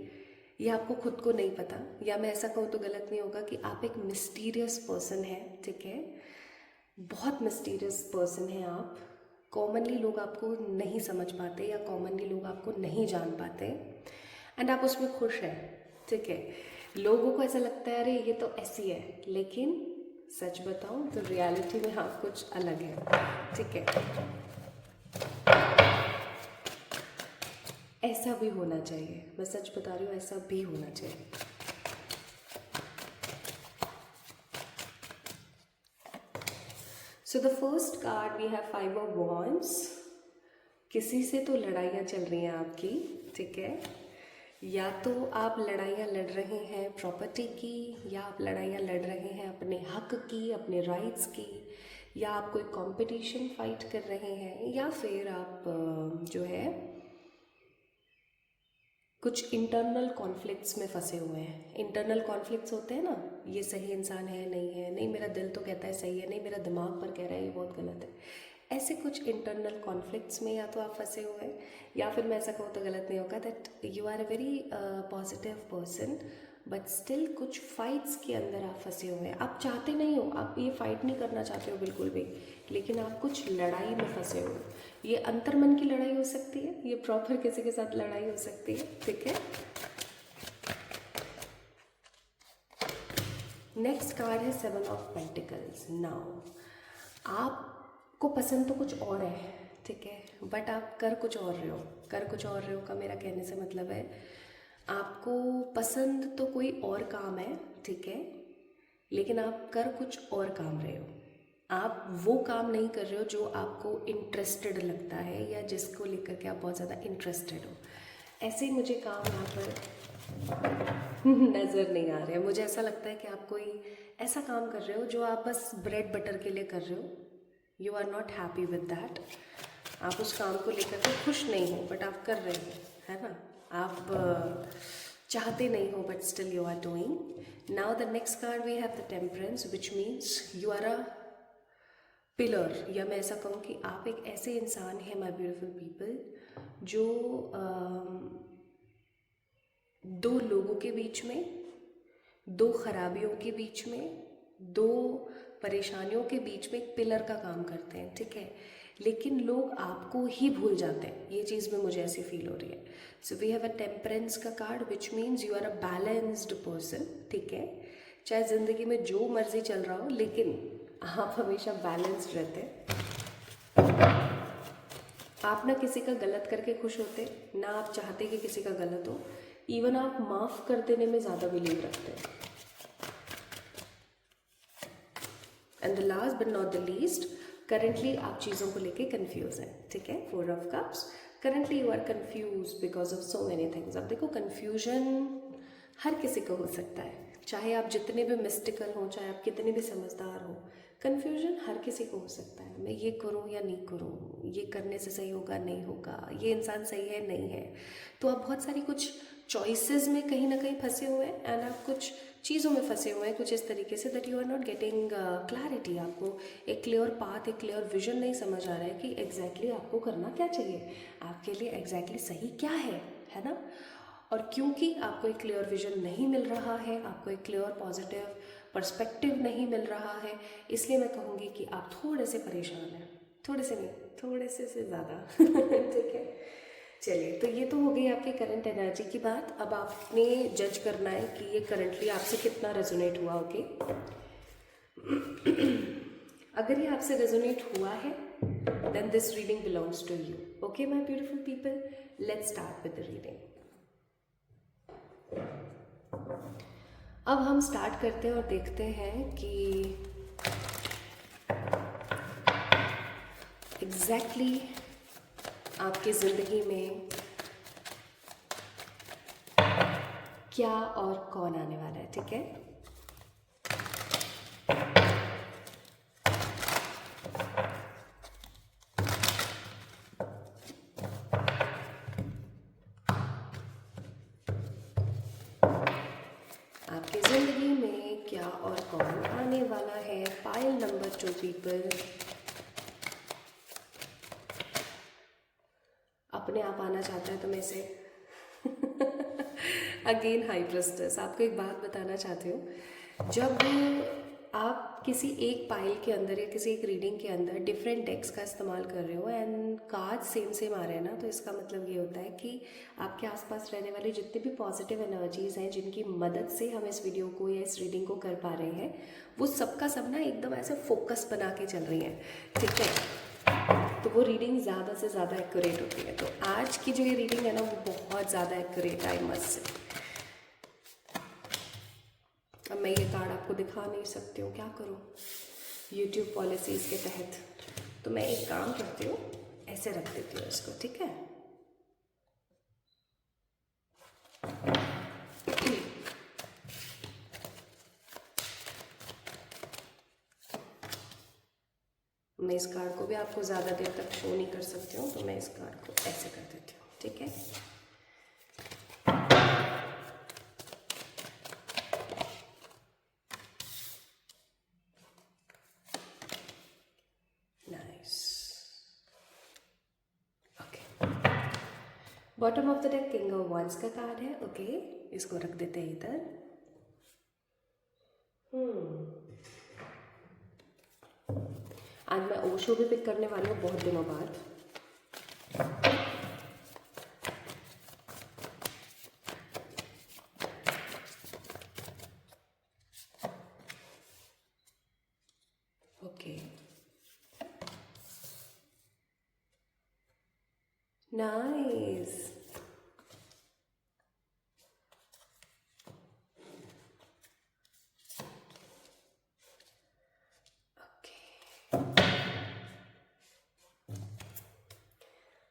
ये आपको खुद को नहीं पता, या मैं ऐसा कहूँ तो गलत नहीं होगा कि आप एक मिस्टीरियस पर्सन हैं, ठीक है। बहुत मिस्टीरियस पर्सन हैं आप। कॉमनली लोग आपको नहीं समझ पाते, या कॉमनली लोग आपको नहीं जान पाते, एंड आप उसमें खुश हैं, ठीक है। लोगों को ऐसा लगता है अरे ये तो ऐसी है, लेकिन सच बताऊँ तो रियलिटी में आप कुछ अलग है, ठीक है। ऐसा भी होना चाहिए, मैं सच बता रही हूँ, ऐसा भी होना चाहिए। So the first card we have 5 of wands. किसी से तो लड़ाइयाँ चल रही हैं आपकी, ठीक है। या तो आप लड़ाइयाँ लड़ रहे हैं प्रॉपर्टी की, या आप लड़ाइयाँ लड़ रहे हैं अपने हक की, अपने राइट्स की, या आप कोई कंपटीशन फाइट कर रहे हैं, या फिर आप जो है कुछ इंटरनल कॉन्फ्लिक्ट्स में फंसे हुए हैं। इंटरनल कॉन्फ्लिक्ट्स होते हैं ना, ये सही इंसान है, नहीं मेरा दिल तो कहता है सही है, नहीं मेरा दिमाग पर कह रहा है ये बहुत गलत है। ऐसे कुछ इंटरनल कॉन्फ्लिक्ट्स में या तो आप फंसे हुए हैं, या फिर मैं ऐसा कहूँ तो गलत नहीं होगा, that you are a very positive person, but still कुछ फाइट्स के अंदर आप फंसे हुए हैं। आप चाहते नहीं हो, आप ये फाइट नहीं करना चाहते हो बिल्कुल भी, लेकिन आप कुछ लड़ाई में फंसे हो। ये अंतर्मन की लड़ाई हो सकती है, ये प्रॉपर किसी के साथ लड़ाई हो सकती है, ठीक है। नेक्स्ट कार्ड है 7 ऑफ पेंटिकल्स। नाउ आपको पसंद तो कुछ और है, ठीक है, बट आप कर कुछ और रहे हो। कर कुछ और रहे हो का मेरा कहने से मतलब है आपको पसंद तो कोई और काम है, ठीक है, लेकिन आप कर कुछ और काम रहे हो। आप वो काम नहीं कर रहे हो जो आपको इंटरेस्टेड लगता है या जिसको लेकर के आप बहुत ज़्यादा इंटरेस्टेड हो। ऐसे ही मुझे काम यहाँ पर नज़र नहीं आ रहे हैं। मुझे ऐसा लगता है कि आप कोई ऐसा काम कर रहे हो जो आप बस ब्रेड बटर के लिए कर रहे हो। You are not happy with that. आप उस काम को लेकर के खुश नहीं हो, बट आप कर रहे हो, है ना। आप चाहते नहीं हो, but still you are doing. Now the next card we have the temperance, which means you are a pillar, या मैं ऐसा कहूँ कि आप एक ऐसे इंसान हैं माय ब्यूटीफुल पीपल जो दो लोगों के बीच में, दो खराबियों के बीच में, दो परेशानियों के बीच में एक पिलर का काम करते हैं, ठीक है, लेकिन लोग आपको ही भूल जाते हैं। ये चीज़ में मुझे ऐसी फील हो रही है। So we have a temperance का card, which means you are a balanced person, ठीक है। चाहे ज़िंदगी में जो मर्जी चल रहा हो, लेकिन आप हमेशा बैलेंस्ड रहते हैं। आप ना किसी का गलत करके खुश होते, ना आप चाहते कि किसी का गलत हो। इवन आप माफ़ कर देने में ज़्यादा बिलीव रखते हैं। And the last but not the least, currently आप चीज़ों को लेके कंफ्यूज हैं, ठीक है। 4 of cups, currently you are confuse because of so many things. अब देखो, कन्फ्यूजन हर किसी को हो सकता है, चाहे आप जितने भी मिस्टिकल हों, चाहे आप कितने भी समझदार हो, कन्फ्यूजन हर किसी को हो सकता है। मैं ये करूँ या नहीं करूँ, ये करने से सही होगा नहीं होगा, ये इंसान सही है नहीं है। तो आप बहुत सारी कुछ चॉइसेस में कहीं ना कहीं फंसे हुए हैं, एंड आप कुछ चीज़ों में फंसे हुए हैं कुछ इस तरीके से that you are not getting clarity. आपको एक क्लियर पाथ, एक क्लियर विजन नहीं समझ आ रहा है कि एग्जैक्टली आपको करना क्या चाहिए, आपके लिए एग्जैक्टली सही क्या है ना। और क्योंकि आपको एक क्लियर विजन नहीं मिल रहा है, आपको एक क्लियर पॉजिटिव पर्सपेक्टिव नहीं मिल रहा है, इसलिए मैं कहूँगी कि आप थोड़े से परेशान हैं, थोड़े से नहीं, थोड़े से ज़्यादा ठीक है। चलिए, तो ये तो हो गई आपकी करंट एनर्जी की बात। अब आपने जज करना है कि ये करंटली आपसे कितना रेजोनेट हुआ, ओके। अगर ये आपसे रेजोनेट हुआ है, then this reading belongs to you, okay my beautiful people. Let's start with the reading. अब हम स्टार्ट करते हैं और देखते हैं कि एग्जैक्टली आपकी ज़िंदगी में क्या और कौन आने वाला है, ठीक है। आपकी ज़िंदगी में क्या और कौन आने वाला है। पाइल नंबर 2 पीपल, अपने आप आना चाहता है तुम्हें से अगेन हाई प्रेस्टेस। आपको एक बात बताना चाहती हूँ, जब आप किसी एक पाइल के अंदर या किसी एक रीडिंग के अंदर डिफरेंट डेक्स का इस्तेमाल कर रहे हो एंड कार्ड सेम सेम आ रहे हैं ना, तो इसका मतलब ये होता है कि आपके आसपास रहने वाली जितनी भी पॉजिटिव एनर्जीज़ हैं, जिनकी मदद से हम इस वीडियो को या इस रीडिंग को कर पा रहे हैं, वो सबका सब ना एकदम ऐसे फोकस बना के चल रही हैं, ठीक है। तो वो रीडिंग ज़्यादा से ज़्यादा एक्यूरेट होती है। तो आज की जो ये रीडिंग है ना वो बहुत ज़्यादा एक्यूरेट आई मस्ट से। अब मैं ये कार्ड आपको दिखा नहीं सकती हूँ, क्या करूँ यूट्यूब पॉलिसीज़ के तहत। तो मैं एक काम करती हूँ, ऐसे रख देती हूँ इसको, ठीक है। मैं इस कार्ड को भी आपको ज़्यादा देर तक शो नहीं कर सकती हूँ, तो मैं इस कार्ड को ऐसे कर देती हूँ, ठीक है। Nice, okay. Bottom of the deck king of wands का कार्ड है, ओके। इसको रख देते हैं इधर। आज मैं ओशो भी पिक करने वाली हूँ बहुत दिनों बाद। Okay, nice.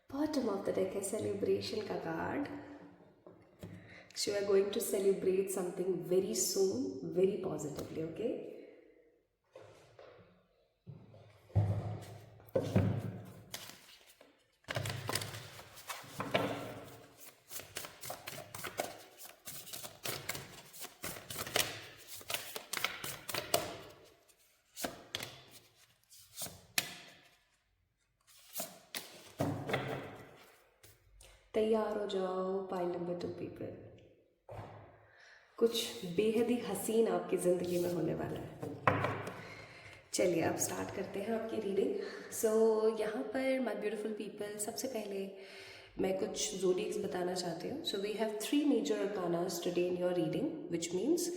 Bottom of the deck है सेलिब्रेशन का card. You are going to celebrate something very soon, very positively, okay? तैयार हो जाओ पाइल नंबर 2 पीपल। कुछ बेहद ही हसीन आपकी ज़िंदगी में होने वाला है। चलिए अब स्टार्ट करते हैं आपकी रीडिंग। सो यहाँ पर माय ब्यूटीफुल पीपल, सबसे पहले मैं कुछ ज़ोडिएक्स बताना चाहती हूँ। So we have 3 major arcanas today in your reading, which means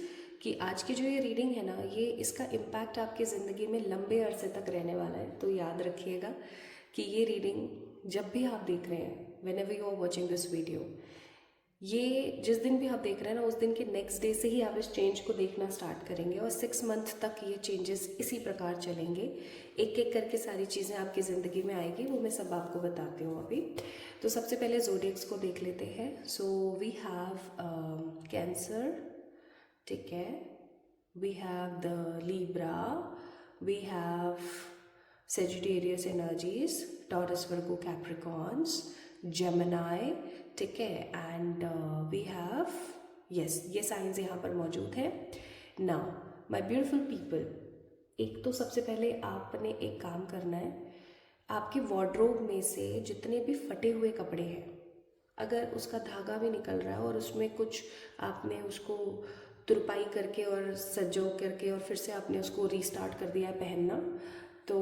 कि आज की जो ये रीडिंग है ना, ये इसका इम्पैक्ट आपकी ज़िंदगी में लंबे अरसे तक रहने वाला है। तो याद रखिएगा कि ये रीडिंग जब भी आप देख रहे हैं, whenever you are watching this video, ये जिस दिन भी आप देख रहे हैं ना, उस दिन के नेक्स्ट डे से ही आप इस चेंज को देखना स्टार्ट करेंगे और 6 मंथ तक ये चेंजेस इसी प्रकार चलेंगे। एक एक करके सारी चीज़ें आपकी ज़िंदगी में आएगी, वो मैं सब आपको बताती हूँ अभी। तो सबसे पहले ज़ोडिएक्स को देख लेते हैं। सो वी हैव कैंसर, ठीक है, we have the Libra, we have Sagittarius energies, Taurus, Virgo, Capricorns, Gemini, ठीक है, एंड वी हैव, यस, ये साइंस यहाँ पर मौजूद है। नाउ माय ब्यूटीफुल पीपल, एक तो सबसे पहले आपने एक काम करना है, आपकी वार्डरोब में से जितने भी फटे हुए कपड़े हैं, अगर उसका धागा भी निकल रहा है और उसमें कुछ आपने उसको तुरपाई करके और सजो करके और फिर से आपने उसको रीस्टार्ट कर दिया है पहनना, तो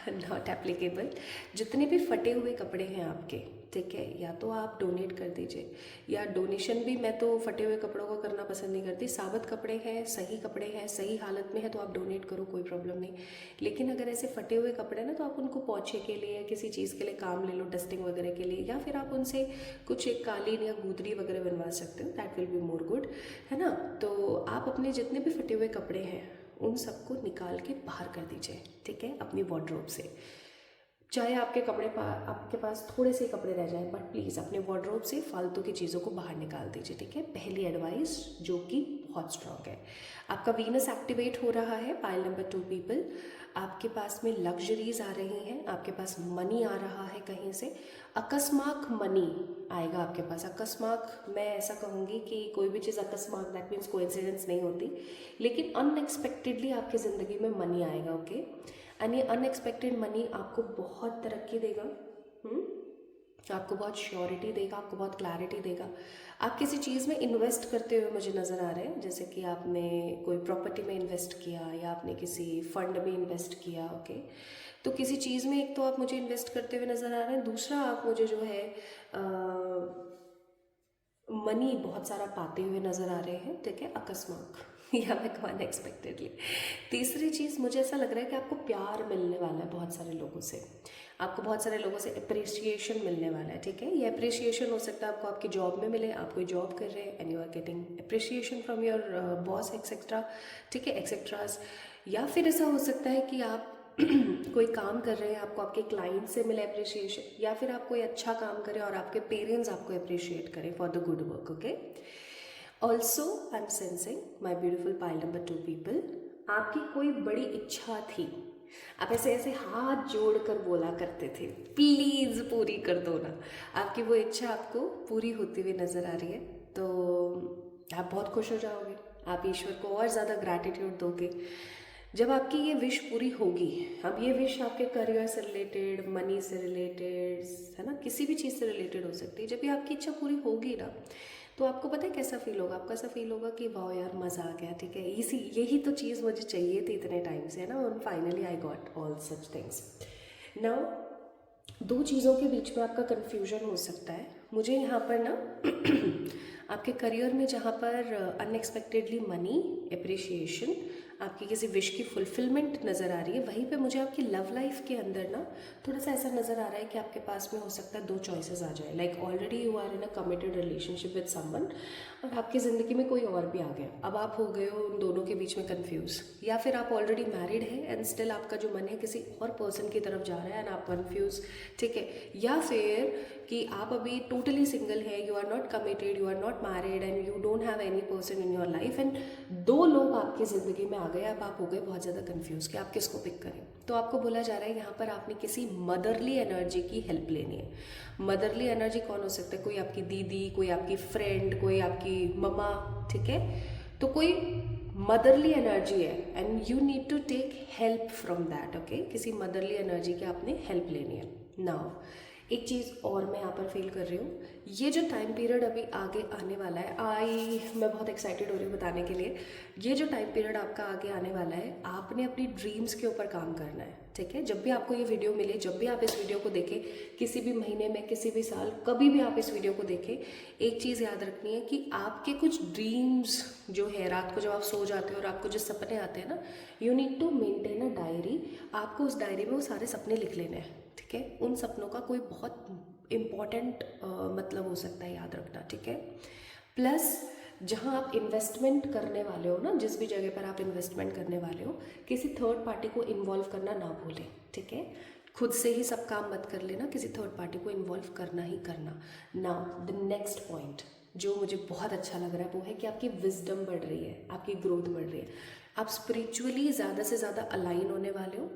नॉट एप्लीकेबल। जितने भी फटे हुए कपड़े हैं आपके, ठीक है, या तो आप डोनेट कर दीजिए, या डोनेशन भी मैं तो फटे हुए कपड़ों को करना पसंद नहीं करती। साबित कपड़े हैं, सही कपड़े हैं, सही हालत में है तो आप डोनेट करो, कोई प्रॉब्लम नहीं। लेकिन अगर ऐसे फटे हुए कपड़े ना, तो आप उनको पोंछे के लिए या किसी चीज़ के लिए काम ले लो, डस्टिंग वगैरह के लिए, या फिर आप उनसे कुछ एक कालीन या गूदरी वगैरह बनवा सकते हो, that will be more good, है ना। तो आप अपने जितने भी फटे हुए कपड़े हैं उन सबको निकाल के बाहर कर दीजिए, ठीक है, अपनी वार्डरोब से। चाहे आपके आपके पास थोड़े से कपड़े रह जाएं, बट प्लीज़ अपने वार्डरोब से फालतू की चीज़ों को बाहर निकाल दीजिए, ठीक है। पहली एडवाइस जो कि बहुत स्ट्रांग है। आपका वीनस एक्टिवेट हो रहा है, पाइल नंबर 2 पीपल। आपके पास में लग्जरीज आ रही हैं, आपके पास मनी आ रहा है कहीं से, अकस्मात मनी आएगा आपके पास। अकस्मात, मैं ऐसा कहूँगी कि कोई भी चीज़ अकस्मात, दैट मीन्स कोइंसिडेंस नहीं होती, लेकिन अनएक्सपेक्टेडली आपकी ज़िंदगी में मनी आएगा, ओके। एंड ये अनएक्सपेक्टेड मनी आपको बहुत तरक्की देगा, आपको बहुत श्योरिटी देगा, आपको बहुत क्लैरिटी देगा। आप किसी चीज़ में इन्वेस्ट करते हुए मुझे नज़र आ रहे हैं, जैसे कि आपने कोई प्रॉपर्टी में इन्वेस्ट किया या आपने किसी फंड में इन्वेस्ट किया, ओके। तो किसी चीज़ में एक तो आप मुझे इन्वेस्ट करते हुए नज़र आ रहे हैं, दूसरा आप मुझे जो है मनी बहुत सारा पाते हुए नज़र आ रहे हैं, ठीक है, अकस्मात। या मैं कहूँ अनएक्सपेक्टेडली। तीसरी चीज़, मुझे ऐसा लग रहा है कि आपको प्यार मिलने वाला है बहुत सारे लोगों से, आपको बहुत सारे लोगों से अप्रिसिएशन मिलने वाला है, ठीक है। ये अप्रिसिएशन हो सकता है आपको आपकी जॉब में मिले, आप कोई जॉब कर रहे हैं and you are getting appreciation from your boss etcetera, ठीक है, एक्सेट्राज। या फिर ऐसा हो सकता है कि आप कोई काम कर रहे हैं, आपको आपके क्लाइंट से मिले अप्रिसिएशन, या फिर आप कोई अच्छा काम करें और आपके पेरेंट्स आपको अप्रिशिएट करें for the good work, okay. Also I am sensing my beautiful pile number 2 people, आपकी कोई बड़ी इच्छा थी, आप ऐसे ऐसे हाथ जोड़कर बोला करते थे प्लीज़ पूरी कर दो ना, आपकी वो इच्छा आपको पूरी होती हुई नज़र आ रही है, तो आप बहुत खुश हो जाओगे, आप ईश्वर को और ज़्यादा ग्रैटिट्यूड दोगे जब आपकी ये विश पूरी होगी। अब ये विश आपके करियर से रिलेटेड, मनी से रिलेटेड, है ना, किसी भी चीज़ से रिलेटेड हो सकती है। जब भी आपकी इच्छा पूरी होगी ना, तो आपको पता है कैसा फील होगा, आपको ऐसा फील होगा कि वाह यार मज़ा आ गया, ठीक है, इसी यही तो चीज़ मुझे चाहिए थी इतने टाइम से, है ना, और finally I got all such things. Now दो चीज़ों के बीच में आपका कन्फ्यूजन हो सकता है। मुझे यहाँ पर ना आपके करियर में जहाँ पर अनएक्सपेक्टेडली मनी, अप्रिशिएशन, आपकी किसी विश की फुलफिलमेंट नज़र आ रही है, वहीं पे मुझे आपकी लव लाइफ के अंदर ना थोड़ा सा ऐसा नज़र आ रहा है कि आपके पास में हो सकता है दो चॉइसेस आ जाए। Like already you are in a committed relationship with someone और आपकी ज़िंदगी में कोई और भी आ गया, अब आप हो गए हो उन दोनों के बीच में कन्फ्यूज़, या फिर आप ऑलरेडी मैरिड है एंड स्टिल आपका जो मन है किसी और पर्सन की तरफ जा रहा है एंड आप कन्फ्यूज़, ठीक है, या फिर कि आप अभी टोटली सिंगल है, you are not committed, you are not married and you don't have any person in your life and दो लोग आपकी ज़िंदगी में आ गए, अब आप हो गए बहुत ज़्यादा कंफ्यूज कि आप किसको पिक करें। तो आपको बोला जा रहा है यहाँ पर आपने किसी मदरली एनर्जी की हेल्प लेनी है। मदरली एनर्जी कौन हो सकता है, कोई आपकी दीदी, कोई आपकी फ्रेंड, कोई आपकी मम्मा, ठीक है, तो कोई मदरली एनर्जी है and you need to take help from that, okay. किसी मदरली एनर्जी की आपने हेल्प लेनी है। नाउ एक चीज़ और मैं यहाँ पर फील कर रही हूँ, ये जो टाइम पीरियड अभी आगे आने वाला है, मैं बहुत एक्साइटेड हो रही हूँ बताने के लिए। ये जो टाइम पीरियड आपका आगे आने वाला है, आपने अपनी ड्रीम्स के ऊपर काम करना है, ठीक है। जब भी आपको ये वीडियो मिले, जब भी आप इस वीडियो को देखें, किसी भी महीने में, किसी भी साल, कभी भी आप इस वीडियो को देखें, एक चीज़ याद रखनी है कि आपके कुछ ड्रीम्स जो है, रात को जब आप सो जाते हो और आपको जो सपने आते हैं ना, you need to maintain a diary. आपको उस डायरी में वो सारे सपने लिख लेने हैं, ठीक है। उन सपनों का कोई बहुत इम्पॉर्टेंट मतलब हो सकता है, याद रखना, ठीक है। प्लस जहाँ आप इन्वेस्टमेंट करने वाले हो ना, जिस भी जगह पर आप इन्वेस्टमेंट करने वाले हो, किसी थर्ड पार्टी को इन्वॉल्व करना ना भूलें, ठीक है। खुद से ही सब काम मत कर लेना, किसी थर्ड पार्टी को इन्वॉल्व करना ही करना। नाउ द नेक्स्ट पॉइंट जो मुझे बहुत अच्छा लग रहा है वो है कि आपकी विजडम बढ़ रही है, आपकी ग्रोथ बढ़ रही है, आप स्पिरिचुअली ज़्यादा से ज़्यादा अलाइन होने वाले हो,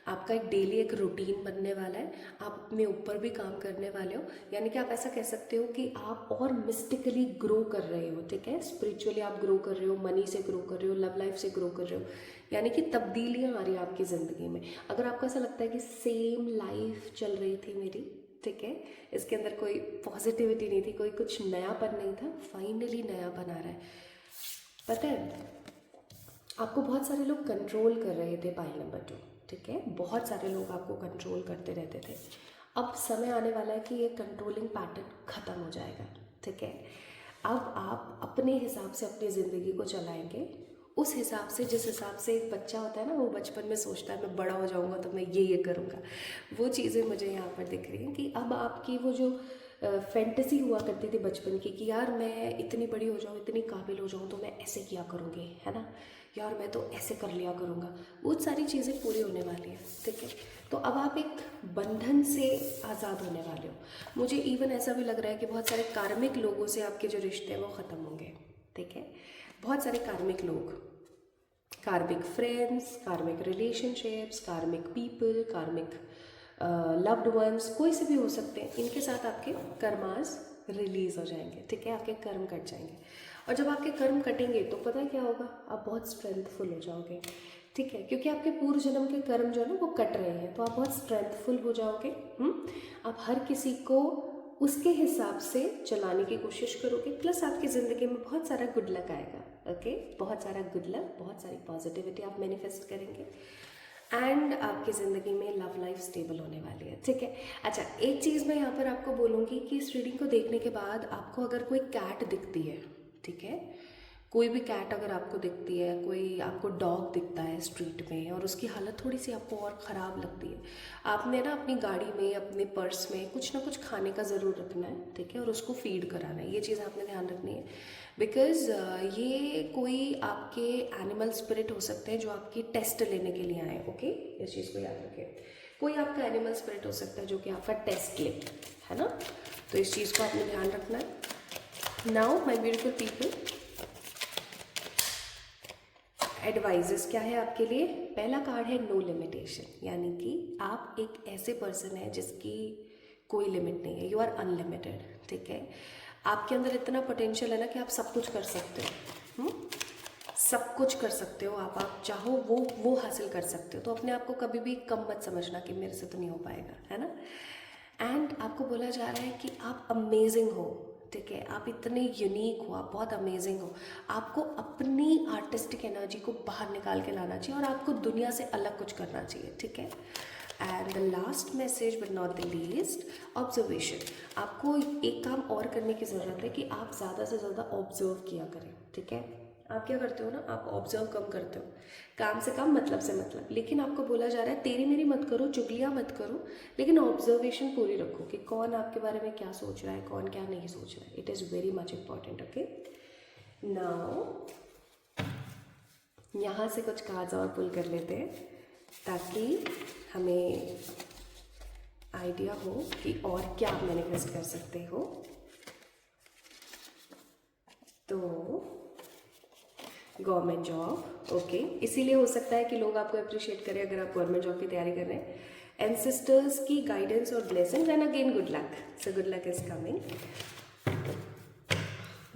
आपका एक डेली एक रूटीन बनने वाला है, आप अपने ऊपर भी काम करने वाले हो, यानी कि आप ऐसा कह सकते हो कि आप और मिस्टिकली ग्रो कर रहे हो, ठीक है। स्पिरिचुअली आप ग्रो कर रहे हो, मनी से ग्रो कर रहे हो, लव लाइफ से ग्रो कर रहे हो, यानी कि तब्दीलियाँ आ रही हैं आपकी ज़िंदगी में। अगर आपको ऐसा लगता है कि सेम लाइफ चल रही थी मेरी, ठीक है, इसके अंदर कोई पॉजिटिविटी नहीं थी, कोई कुछ नयापन नहीं था, फाइनली नयापन आ रहा है। पता है आपको बहुत सारे लोग कंट्रोल कर रहे थे, पाइल नंबर 2, ठीक है, बहुत सारे लोग आपको कंट्रोल करते रहते थे। अब समय आने वाला है कि ये कंट्रोलिंग पैटर्न ख़त्म हो जाएगा, ठीक है। अब आप अपने हिसाब से अपनी ज़िंदगी को चलाएंगे, उस हिसाब से, जिस हिसाब से एक बच्चा होता है ना, वो बचपन में सोचता है मैं बड़ा हो जाऊंगा तो मैं ये करूँगा, वो चीज़ें मुझे यहाँ पर दिख रही हैं कि अब आपकी वो जो फैंटेसी हुआ करती थी बचपन की कि यार मैं इतनी बड़ी हो जाऊँ, इतनी काबिल हो जाऊँ तो मैं ऐसे किया करूँगी, है ना, यार मैं तो ऐसे कर लिया करूँगा, वो सारी चीज़ें पूरी होने वाली हैं, ठीक है। तो अब आप एक बंधन से आज़ाद होने वाले हो। मुझे इवन ऐसा भी लग रहा है कि बहुत सारे कार्मिक लोगों से आपके जो रिश्ते हैं वो ख़त्म होंगे, ठीक है। बहुत सारे कार्मिक लोग, कार्मिक फ्रेंड्स, कार्मिक रिलेशनशिप्स, कार्मिक पीपल, कार्मिक लव्ड वंस, कोई से भी हो सकते हैं, इनके साथ आपके कर्मास रिलीज़ हो जाएंगे, ठीक है, आपके कर्म कट जाएंगे। और जब आपके कर्म कटेंगे तो पता है क्या होगा, आप बहुत स्ट्रेंथफुल हो जाओगे, ठीक है, क्योंकि आपके पूर्व जन्म के कर्म जो है ना वो कट रहे हैं, तो आप बहुत स्ट्रेंथफुल हो जाओगे। आप हर किसी को उसके हिसाब से चलाने की कोशिश करोगे, प्लस आपकी ज़िंदगी में बहुत सारा गुड लक आएगा, ओके, बहुत सारा गुड लक, बहुत सारी पॉजिटिविटी आप मैनिफेस्ट करेंगे एंड आपकी ज़िंदगी में लव लाइफ स्टेबल होने वाली है, ठीक है। अच्छा, एक चीज़ मैं यहाँ पर आपको बोलूँगी कि इस रीडिंग को देखने के बाद आपको अगर कोई कैट दिखती है, ठीक है, कोई भी कैट अगर आपको दिखती है, कोई आपको डॉग दिखता है स्ट्रीट में और उसकी हालत थोड़ी सी आपको और ख़राब लगती है, आपने ना अपनी गाड़ी में, अपने पर्स में कुछ ना कुछ खाने का ज़रूर रखना है, ठीक है, और उसको फीड कराना है। ये चीज़ आपने ध्यान रखनी है, बिकॉज़ ये कोई आपके एनिमल स्पिरिट हो सकते हैं जो आपकी टेस्ट लेने के लिए आए। ओके, इस चीज़ को याद रखें। कोई आपका एनिमल स्पिरिट हो सकता है जो कि आपका टेस्ट ले, है ना, तो इस चीज़ को आपने ध्यान रखना है। Now my beautiful people, advises क्या है आपके लिए। पहला कार्ड है नो लिमिटेशन, यानी कि आप एक ऐसे पर्सन है जिसकी कोई लिमिट नहीं है, यू आर अनलिमिटेड, ठीक है। आपके अंदर इतना पोटेंशियल है ना कि आप सब कुछ कर सकते हो, सब कुछ कर सकते हो आप चाहो वो हासिल कर सकते हो। तो अपने आप को कभी भी कम मत समझना कि मेरे से तो नहीं हो पाएगा, है ना। एंड आपको बोला जा रहा है कि आप अमेजिंग हो, ठीक है, आप इतने यूनिक हो, आप बहुत अमेजिंग हो। आपको अपनी आर्टिस्टिक एनर्जी को बाहर निकाल के लाना चाहिए और आपको दुनिया से अलग कुछ करना चाहिए, ठीक है। And the last message but not the least, observation. आपको एक काम और करने की ज़रूरत है कि आप ज़्यादा से ज़्यादा ऑब्जर्व किया करें, ठीक है। आप क्या करते हो ना, आप ऑब्जर्व कम करते हो, काम से काम मतलब से मतलब। लेकिन आपको बोला जा रहा है तेरी मेरी मत करो, चुगलियाँ मत करो, लेकिन ऑब्जर्वेशन पूरी रखो कि कौन आपके बारे में क्या सोच रहा है, कौन क्या नहीं सोच रहा है। It is very much important. Okay, now यहाँ से कुछ कार्ड्स और पुल कर लेते हैं ताकि हमें आइडिया हो कि और क्या आप मैनिफेस्ट कर सकते हो। तो गवर्नमेंट जॉब, ओके, इसीलिए हो सकता है कि लोग आपको अप्रिशिएट करें अगर आप गवर्नमेंट जॉब की तैयारी कर रहे हैं। एंसेस्टर्स की गाइडेंस और blessings, and again good luck, so good luck is coming.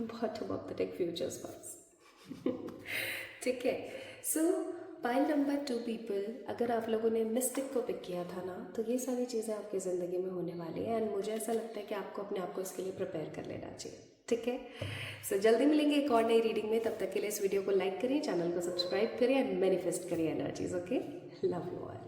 Bottom of the deck, future spouse, ठीक है। सो पाइल नंबर 2 पीपल, अगर आप लोगों ने मिस्टिक को पिक किया था ना, तो ये सारी चीज़ें आपकी ज़िंदगी में होने वाली है। एंड मुझे ऐसा लगता है कि आपको अपने आप को इसके लिए प्रिपेयर कर लेना चाहिए, ठीक है। सो जल्दी मिलेंगे एक और नई रीडिंग में। तब तक के लिए इस वीडियो को लाइक करिए, चैनल को सब्सक्राइब करिए एंड मैनिफेस्ट करिए energies. Okay, love you all.